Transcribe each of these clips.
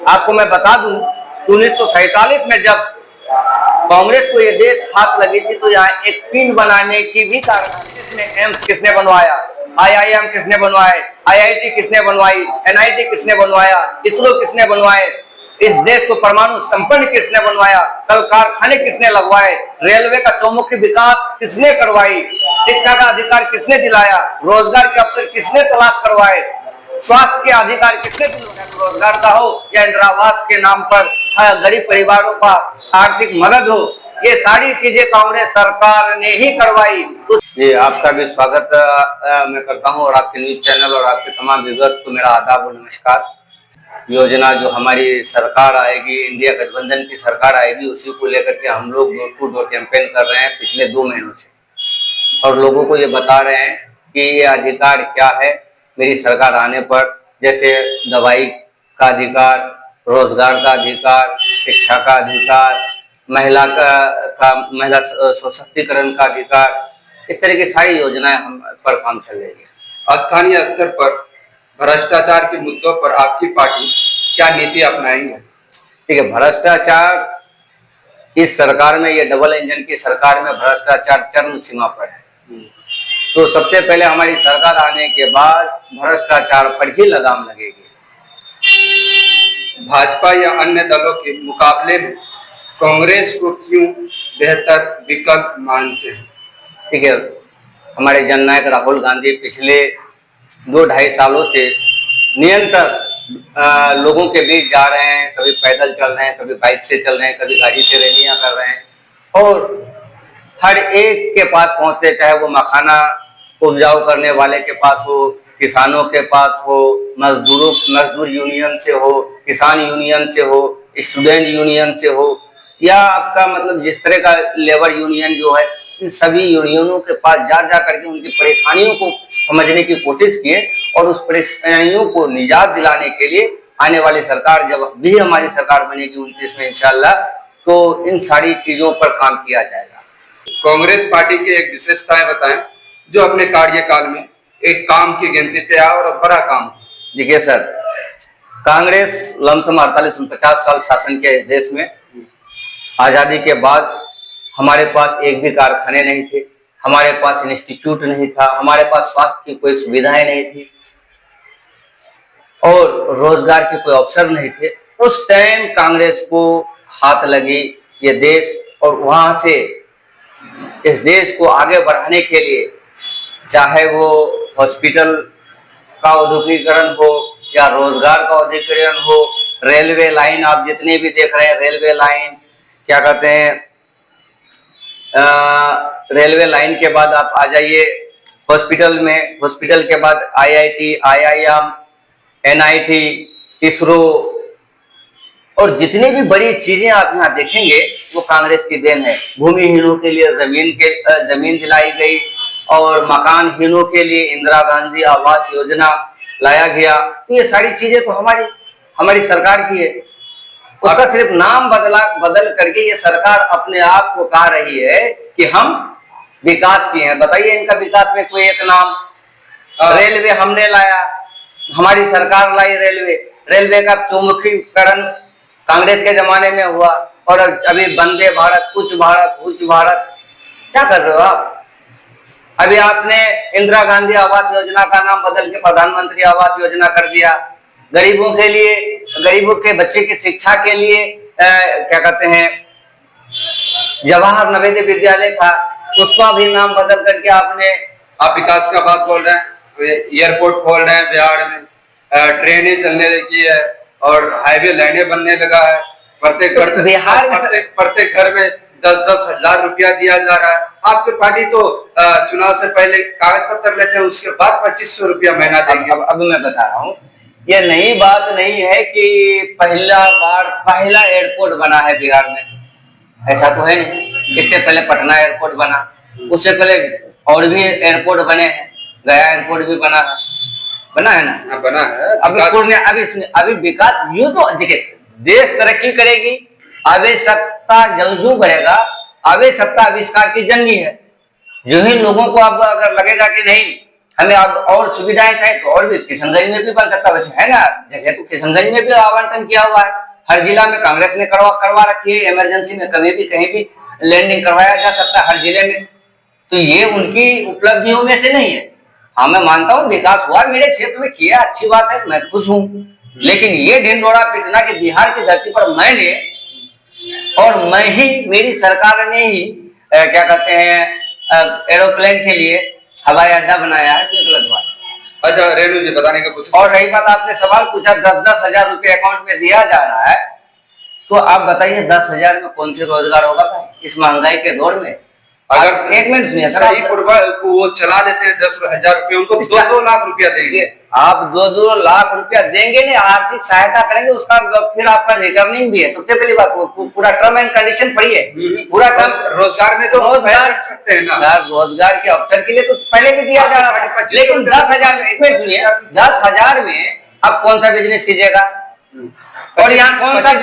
आपको मैं बता दूं, 1947 में जब कांग्रेस को ये देश हाथ लगी थी तो यहाँ एक पिंड बनाने की भी कारण, इसमें एम्स किसने बनवाया, आईआईएम किसने बनवाए, आईआईटी किसने बनवाई, एनआईटी किसने बनवाया, इसरो किसने बनवाए, इस देश को परमाणु संपन्न किसने बनवाया, कल कारखाने किसने लगवाए, रेलवे का चौमुखी विकास किसने करवाई, शिक्षा का अधिकार किसने दिलाया, रोजगार के अवसर किसने तलाश करवाए, स्वास्थ्य के अधिकार किसने दिलाया, रोजगार का हो या इंदिरा आवास के नाम पर गरीब परिवारों का आर्थिक मदद हो, ये सारी चीजें कांग्रेस सरकार ने ही करवाई। जी, आपका भी स्वागत मैं करता हूं और आपके न्यूज चैनल और आपके तमाम व्यूअर्स को मेरा आदाब और नमस्कार। योजना जो हमारी सरकार आएगी, इंडिया गठबंधन की सरकार आएगी, उसी को लेकर के हम लोग डोर टू डोर कैंपेन कर रहे हैं पिछले 2 महीनों से और लोगों को ये बता रहे हैं कि ये अधिकार क्या है मेरी सरकार आने पर, जैसे दवाई का अधिकार, रोजगार का अधिकार, शिक्षा का अधिकार, महिला सशक्तिकरण का अधिकार, इस तरह की सारी योजनाएं हम पर काम चल रही है। स्थानीय स्तर पर भ्रष्टाचार के मुद्दों पर आपकी पार्टी क्या नीति अपनाएंगे? ठीक है, भ्रष्टाचार इस सरकार में, ये डबल इंजन की सरकार में भ्रष्टाचार चरम सीमा पर है। तो सबसे पहले हमारी सरकार आने के बाद भ्रष्टाचार पर ही लगाम लगेगी। भाजपा या अन्य दलों के मुकाबले में कांग्रेस को क्यों बेहतर विकल्प मानते हैं? ठीक है, हमारे जननायक राहुल गांधी पिछले 2-2.5 सालों से निरंतर लोगों के बीच जा रहे हैं, कभी पैदल चल रहे हैं, कभी बाइक से चल रहे हैं, कभी गाड़ी से रैलियां कर रहे हैं और हर एक के पास पहुंचते, चाहे वो मखाना उपजाऊ करने वाले के पास हो, किसानों के पास हो, मजदूर यूनियन से हो, किसान यूनियन से हो, स्टूडेंट यूनियन से हो, या आपका मतलब जिस तरह का लेबर यूनियन जो है, इन सभी यूनियनों के पास जा करके उनकी परेशानियों को समझने की कोशिश किए और उस परेशानियों को निजात दिलाने के लिए आने वाली सरकार, जब भी हमारी सरकार बनेगी 29 में इंशाल्लाह, तो इन सारी चीजों पर काम किया जाएगा। कांग्रेस पार्टी की एक विशेषताएं बताएं जो अपने कार्यकाल में एक काम की गिनती पे आया और बड़ा काम। देखिए सर, कांग्रेस लमसम 48-49 साल शासन किया इस देश में। आजादी के बाद हमारे पास एक भी कारखाने नहीं थे, हमारे पास इंस्टीट्यूट नहीं था, हमारे पास स्वास्थ्य की कोई सुविधाएं नहीं थी और रोजगार के कोई अवसर नहीं थे। उस टाइम कांग्रेस को हाथ लगी ये देश और वहां से इस देश को आगे बढ़ाने के लिए, चाहे वो हॉस्पिटल का औद्योगिकरण हो या रोजगार का औद्योगिकरण हो, रेलवे लाइन आप जितने भी देख रहे हैं, रेलवे लाइन क्या कहते हैं, रेलवे लाइन के बाद आप आ जाइए हॉस्पिटल में, हॉस्पिटल के बाद आईआईटी, आईआईएम, एनआईटी, इसरो और जितनी भी बड़ी चीजें आप यहाँ देखेंगे वो कांग्रेस की देन है। भूमिहीनों के लिए जमीन दिलाई गई और मकानहीनों के लिए इंदिरा गांधी आवास योजना लाया गया। ये सारी चीजें तो हमारी सरकार की है। उसका सिर्फ नाम बदल करके ये सरकार अपने आप को कह रही है कि हम विकास किए हैं। बताइए इनका विकास में कोई एक नाम? रेलवे हमने लाया, हमारी सरकार लाई रेलवे का चौमुखीकरण कांग्रेस के जमाने में हुआ और अभी वंदे भारत, उच्च भारत क्या कर रहे हो आप? अभी आपने इंदिरा गांधी आवास योजना का नाम बदल के प्रधानमंत्री आवास योजना कर दिया। गरीबों के लिए, गरीबों के बच्चे की शिक्षा के लिए क्या कहते हैं, जवाहर नवोदय विद्यालय था, उसका भी नाम बदल करके आप विकास का बात बोल रहे हैं, एयरपोर्ट खोल रहे हैं बिहार में, ट्रेनें चलने लगी है और हाईवे लाइनें बनने लगा है। प्रत्येक घर में 10-10 हजार रुपया दिया जा रहा है। आपकी पार्टी तो चुनाव से पहले कागज पत्र लेते हैं, उसके बाद 2500 रुपया महीना देंगे। अब मैं बता रहा हूँ, ये नई बात नहीं है कि पहला एयरपोर्ट बना है बिहार में, ऐसा तो है नहीं। इससे पहले पटना एयरपोर्ट बना, उससे पहले और भी एयरपोर्ट बने हैं, गया एयरपोर्ट भी बना है ना, बना है। अभी विकास यूं तो देखिए, देश तरक्की करेगी, आवश्यकता जल्द बढ़ेगा, आवश्यकता आविष्कार की जंगी है। जो ही लोगों को अब अगर लगेगा कि नहीं हमें अब और सुविधाएं चाहिए तो और भी किशनगंज में भी बन सकता है, वैसे है ना, जैसे तो किशनगंज में भी आवंटन किया हुआ है, हर जिला में कांग्रेस ने करवा रखी है, इमरजेंसी में कहीं भी लैंडिंग करवाया जा सकता है हर जिले में। तो ये उनकी उपलब्धियों में से नहीं है। हाँ, मैं मानता हूँ विकास हुआ मेरे क्षेत्र में, किया, अच्छी बात है, मैं खुश हूँ, लेकिन ये ढिंढोरा पीटना कि बिहार की धरती पर मैंने और मैं ही, मेरी सरकार ने ही क्या कहते हैं एरोप्लेन के लिए हवाई अड्डा बनाया है, तो गलत बात। अच्छा रेणु जी बताने का कोशिश। और रही बात, आपने सवाल पूछा 10-10 हजार रुपये अकाउंट में दिया जा रहा है, तो आप बताइए 10,000 में कौन से रोजगार होगा भाई इस महंगाई के दौर में? अगर एक मिनट सुनिए सर, सही वो चला देते हैं 10,000 रुपये, उनको 2-2 लाख रुपया देंगे। आप 2-2 लाख रुपया देंगे नहीं, आर्थिक सहायता करेंगे, उसका फिर आपका रिटर्निंग भी है। सबसे पहली बात पूरा टर्म एंड कंडीशन पढ़िए, पूरा टर्म। रोजगार में तो रोजगार कर सकते हैं ना सर, रोजगार के अवसर के लिए तो पहले भी दिया जा रहा था, लेकिन 10,000 में, एक मिनट सुनिए, 10,000 में आप कौन सा बिजनेस कीजिएगा? और यहाँ कौन सा,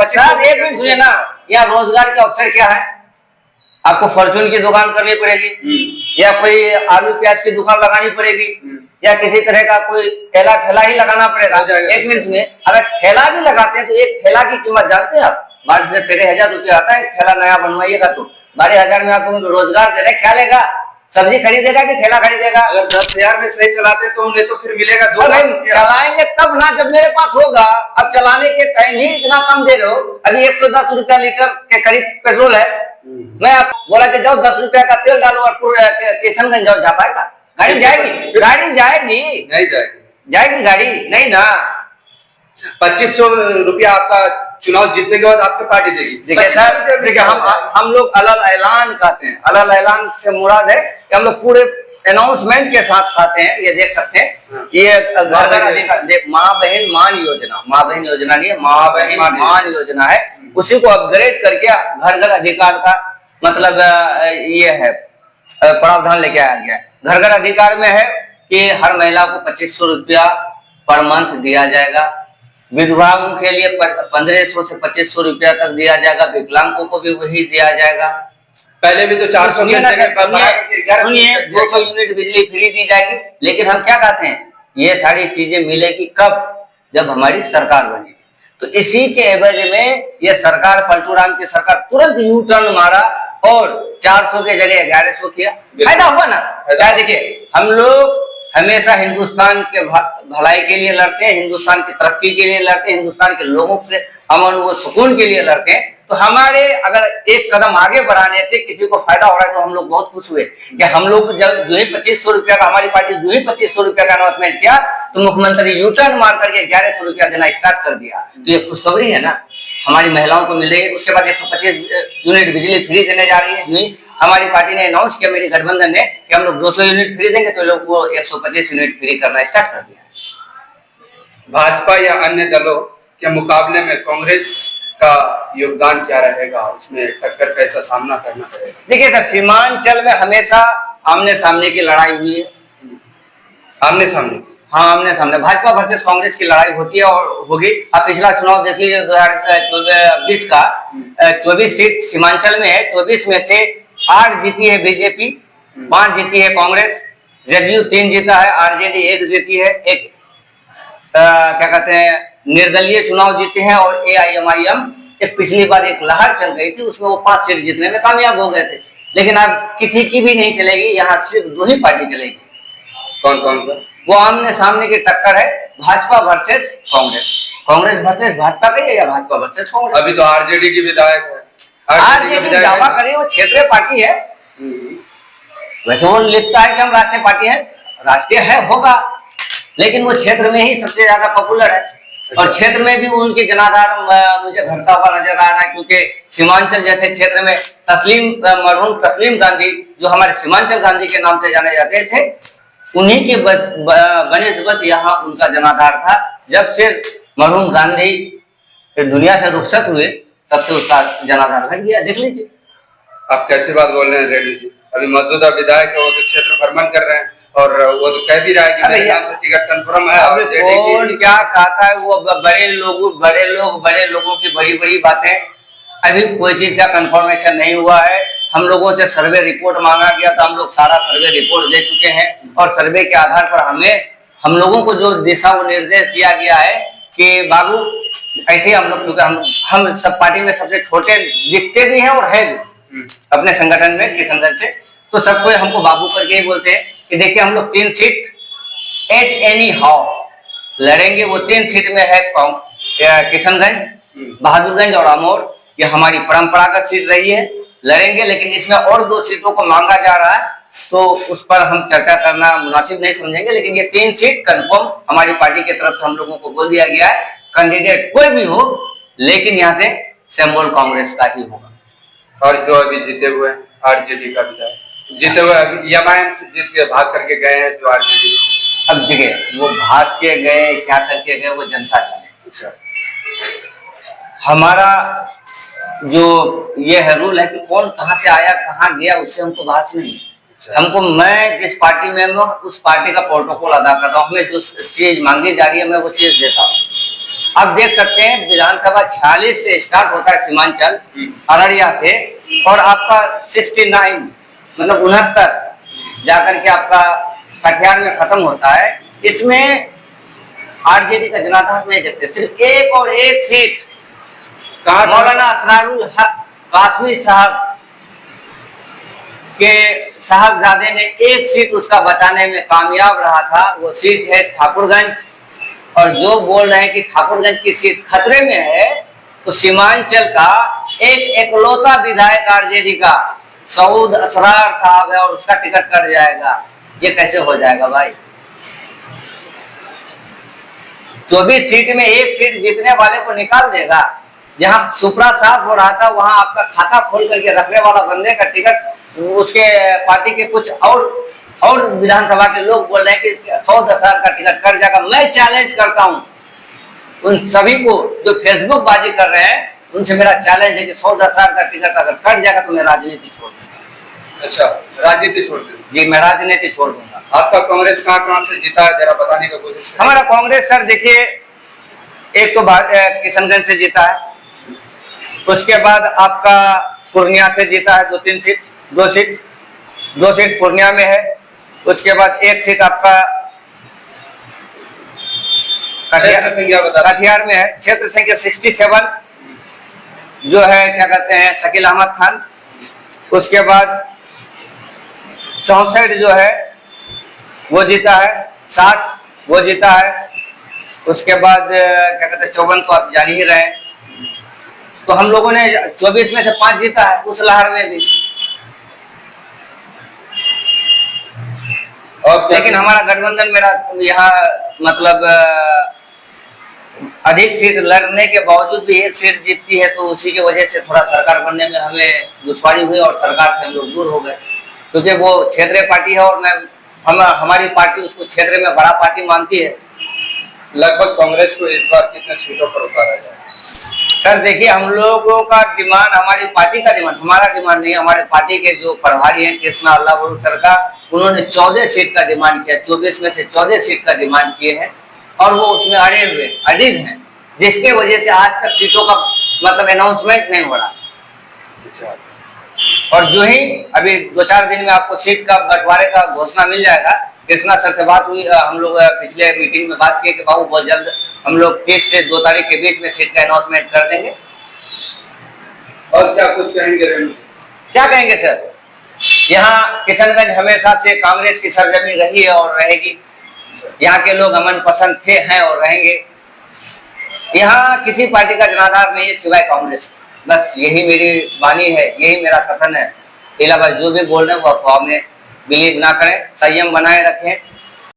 सर एक मिनट सुनिए ना, यहाँ रोजगार के अवसर क्या है? आपको फॉर्चून की दुकान करनी पड़ेगी, या कोई आलू प्याज की दुकान लगानी पड़ेगी, या किसी तरह का कोई ठेला ही लगाना पड़ेगा। एक मिनट सुनिए, अगर ठेला भी लगाते हैं तो एक ठेला की कीमत जानते हैं आप? 12 से 13,000 रुपया आता है। एक ठेला नया बनवाइएगा तो 12,000 में आपको रोजगार दे रहे, क्या लेगा? सब्जी खरीदेगा कि ठेला खरीदेगा? अगर 10,000 में सही चलाते तो उन्हें तो फिर मिलेगा 2 लाख। चलाएंगे तब ना जब मेरे पास होगा। अब चलाने के टाइम ही इतना कम दे रहे हो। अभी 110 रुपया लीटर के करीब पेट्रोल है, मैं आप बोला कि जाओ 10 रुपया का तेल डालो और किशनगंज जाओ, जा पाएगा? गाड़ी जाएगी? गाड़ी जाएगी? नहीं जाएगी गाड़ी, नहीं ना। 2500 रुपया आपका चुनाव जीतने के बाद आपकी पार्टी देगी। देखिए सर, देखिए हम लोग अलग ऐलान कहते हैं, अलग ऐलान से मुराद है कि हम लोग पूरे अनाउंसमेंट के साथ खाते हैं। ये देख सकते हैं, ये घर घर अधिकार, माँ बहन मान योजना, माँ बहन योजना नहीं है, माँ बहन मान योजना है, उसी को अपग्रेड करके घर घर अधिकार का मतलब ये है प्रावधान लेके आया गया है। घर घर अधिकार में है कि हर महिला को 2500 रुपया पर मंथ दिया जाएगा, विधवाओं के लिए 1500 से 2500 रुपया तक दिया जाएगा, विकलांगों को भी वही दिया जाएगा। पहले भी तो 400 की जगह 200 यूनिट बिजली फ्री दी जाएगी। लेकिन हम क्या कहते हैं, ये सारी चीजें मिलेगी कब? जब हमारी सरकार बनेगी। तो इसी के एवज में ये सरकार, पलटू राम की सरकार, तुरंत यू टर्न मारा और 400 के जगह 1100 किया। फायदा हुआ ना? देखिए, हम लोग हमेशा हिंदुस्तान के भलाई के लिए लड़ते हैं, हिंदुस्तान की तरक्की के लिए लड़ते हैं, हिंदुस्तान के लोगों के अमन व सुकून के लिए लड़ते हैं। तो हमारे अगर एक कदम आगे बढ़ाने से किसी को फायदा हो रहा है तो हम लोग बहुत खुश हुए कि हम लोग जब जो ही 2500 रुपया का, हमारी पार्टी जो ही 2500 रुपया का अनाउंसमेंट किया तो मुख्यमंत्री यूटर्न मार करके 1100 रुपया देना स्टार्ट कर दिया। तो ये खुशखबरी है ना, हमारी महिलाओं को मिले। उसके बाद 125 यूनिट बिजली फ्री देने जा रही है। जो ही हमारी पार्टी ने अनाउंस किया, मेरी गठबंधन ने, कि हम लोग 200 यूनिट फ्री देंगे, तो लोग वो 125 यूनिट फ्री करना स्टार्ट कर दिया। भाजपा या अन्य दलों के मुकाबले में कांग्रेस का योगदान क्या रहेगा, उसमें टक्कर कैसा सामना करना पड़ेगा? देखिए सर, सीमांचल में हमेशा आमने सामने की लड़ाई हुई है। आमने सामने? हाँ, आमने सामने भाजपा वर्सेस कांग्रेस की लड़ाई होती है और होगी। आप पिछला चुनाव देख लीजिए 2024 का, 24 सीट सीमांचल में है, 24 में से 8 जीती है बीजेपी, 5 जीती है कांग्रेस, जदयू 3 जीता है, आरजेडी 1 जीती है, एक क्या कहते हैं निर्दलीय चुनाव जीते हैं, और AIMIM एक पिछली बार एक लहर चल गई थी, उसमें वो 5 सीट जीतने में कामयाब हो गए थे। लेकिन अब किसी की भी नहीं चलेगी, यहाँ सिर्फ 2 ही पार्टी चलेगी। कौन सा? वो आमने सामने की टक्कर है, भाजपा वर्सेस कांग्रेस, कांग्रेस वर्सेस भाजपा की है, या भाजपा वर्सेस कांग्रेस। अभी तो आरजेडी की विधायक है, आरजेडी दावा करे वो क्षेत्रीय पार्टी है। वैसे वो लिखता है कि हम राष्ट्रीय पार्टी है, राष्ट्रीय है होगा, लेकिन वो क्षेत्र में ही सबसे ज्यादा पॉपुलर है। और क्षेत्र में भी उनकी जनाधार मुझे घटता हुआ नजर आ रहा है, क्योंकि सीमांचल जैसे क्षेत्र में मरहूम तस्लीम गांधी, जो हमारे सीमांचल गांधी के नाम से जाने जाते थे, उन्हीं के बनिस्बत यहाँ उनका जनाधार था। जब से मरहूम गांधी दुनिया से रुखसत हुए, तब से उसका जनाधार घट गया। देख लीजिए। आप कैसे बात बोल रहे हैं रेड्डी जी? अभी मौजूदा विधायक है, वो तो क्षेत्र भ्रमण कर रहे हैं और वो तो कह भी रहा है कि मेरे नाम से टिकट कंफर्म है। अब कौन क्या कहता है, वो बड़े लोगों की बड़ी बड़ी बातें। अभी कोई चीज का कंफर्मेशन नहीं हुआ है। हम लोगों से सर्वे रिपोर्ट मांगा गया, तो हम लोग सारा सर्वे रिपोर्ट दे चुके हैं और सर्वे के आधार पर हम लोगों को जो दिशा व निर्देश दिया गया है कि बाबू ऐसे ही हम लोग, क्योंकि हम सब पार्टी में सबसे छोटे दिखते भी हैं और है भी अपने संगठन में किशनगंज से, तो सबको हमको बाबू करके ही बोलते हैं कि देखिए हम लोग 3 सीट एट एनी हाउ लड़ेंगे। वो 3 सीट में है किशनगंज, बहादुरगंज और अमोर। ये हमारी परंपरागत सीट रही है, लड़ेंगे। लेकिन इसमें और 2 सीटों को मांगा जा रहा है, तो उस पर हम चर्चा करना मुनासिब नहीं समझेंगे। लेकिन ये 3 सीट कंफर्म हमारी पार्टी की तरफ से हम लोगों को बोल दिया गया है। कैंडिडेट कोई भी हो, लेकिन यहाँ से सिंबल कांग्रेस का ही होगा। और जो अभी जीते हुए हैं आरजेडी का विधायक, जीते हुए एमआईएम से जीत के भाग करके गए हैं जो आरजेडी, अब देखिए वो भाग के गए क्या करके गए वो जनता जाने। अच्छा, हमारा जो ये है रूल है कि कौन कहाँ से आया कहाँ गया उससे हमको बात नहीं है। हमको, मैं जिस पार्टी में हूँ उस पार्टी का प्रोटोकॉल अदा कर रहा हूँ। हमें जो चीज मांगी जा रही है मैं वो चीज देता हूँ। आप देख सकते हैं विधानसभा 46 से स्टार्ट होता है सीमांचल अररिया से, और आपका 69 मतलब 69 जाकर के आपका कटिहार में खत्म होता है। इसमें आरजेडी का जनाधार नहीं देखते। सिर्फ एक और एक सीट मौलाना असरारुल हक कासमी साहब के साहबजादे ने एक सीट उसका बचाने में कामयाब रहा था। वो सीट है ठाकुरगंज। और जो बोल रहे हैं कि ठाकुरगंज की सीट खतरे में है, तो सीमांचल का एक एकलौता विधायक आरजेडी का सऊद असरार साहब है और उसका टिकट कट जाएगा। ये कैसे हो जाएगा भाई? 24 सीट में एक सीट जीतने वाले को निकाल देगा। जहां सुपरा साफ हो रहा था वहां आपका खाता खोल करके रखने वाला बंदे का टिकट उसके पार्टी के कुछ और विधानसभा के लोग बोल रहे हैं कि 100,000 का टिकट कट जाएगा। मैं चैलेंज करता हूं उन सभी को जो फेसबुक बाजी कर रहे हैं, उनसे मेरा चैलेंज है कि 100,000 का टिकट अगर कट जाएगा तो मैं राजनीति छोड़ दूंगा। अच्छा, राजनीति छोड़ दूंगा? जी, मैं राजनीति छोड़ दूंगा। आपका कांग्रेस कहाँ से जीता है जरा बताने का कोशिश करें। हमारा कांग्रेस सर देखिए, एक तो किशनगंज से जीता है, उसके बाद आपका पूर्णिया से जीता है 2 सीट पूर्णिया में है। उसके बाद 1 सीट आपका कटिहार में है, क्षेत्र संख्या 67 जो है क्या कहते हैं शकील अहमद खान। उसके बाद 64 जो है वो जीता है, 60 वो जीता है। उसके बाद क्या कहते हैं 54 तो आप जान ही रहे हैं। तो हम लोगों ने 24 में से 5 जीता है उस लहर में भी। लेकिन हमारा गठबंधन मेरा यहाँ मतलब अधिक सीट लड़ने के बावजूद भी 1 सीट जीतती है, तो उसी की वजह से थोड़ा सरकार बनने में हमें दुश्वारी हुई और सरकार से हम लोग दूर हो गए, क्योंकि वो क्षेत्रीय पार्टी है और हमारी पार्टी उसको क्षेत्र में बड़ा पार्टी मानती है। लगभग कांग्रेस को इस बार कितने सीटों पर उतारा जाए? सर देखिए, हम लोगों का डिमांड, हमारी पार्टी का डिमांड, हमारा डिमांड नहीं, हमारे पार्टी के जो प्रभारी हैं कृष्णा अल्लाह सर का, उन्होंने 14 सीट का डिमांड किया। 24 में से 14 सीट का डिमांड किए हैं और वो उसमें अड़िग हैं, जिसके वजह से आज तक सीटों का मतलब अनाउंसमेंट नहीं हो रहा। और जो ही अभी 2-4 दिन में आपको सीट का बंटवारे का घोषणा मिल जाएगा। कृष्णा सर से बात हुई, हम लोग पिछले मीटिंग में बात किए कि बाबू बहुत जल्द हम लोग 30 से 2 तारीख के बीच में सीट का अनाउंसमेंट कर देंगे। और क्या कुछ कहेंगे? क्या कहेंगे सर, यहाँ किशनगंज हमेशा से कांग्रेस की सरजमी रही है और रहेगी। यहाँ के लोग अमन पसंद थे, हैं और रहेंगे। यहाँ किसी पार्टी का जनाधार नहीं है सिवाय कांग्रेस। बस यही मेरी वाणी है, यही मेरा कथन है। इलावा जो भी बोल रहे हैं वो अफवाह में बिलीव ना करें, संयम बनाए रखें।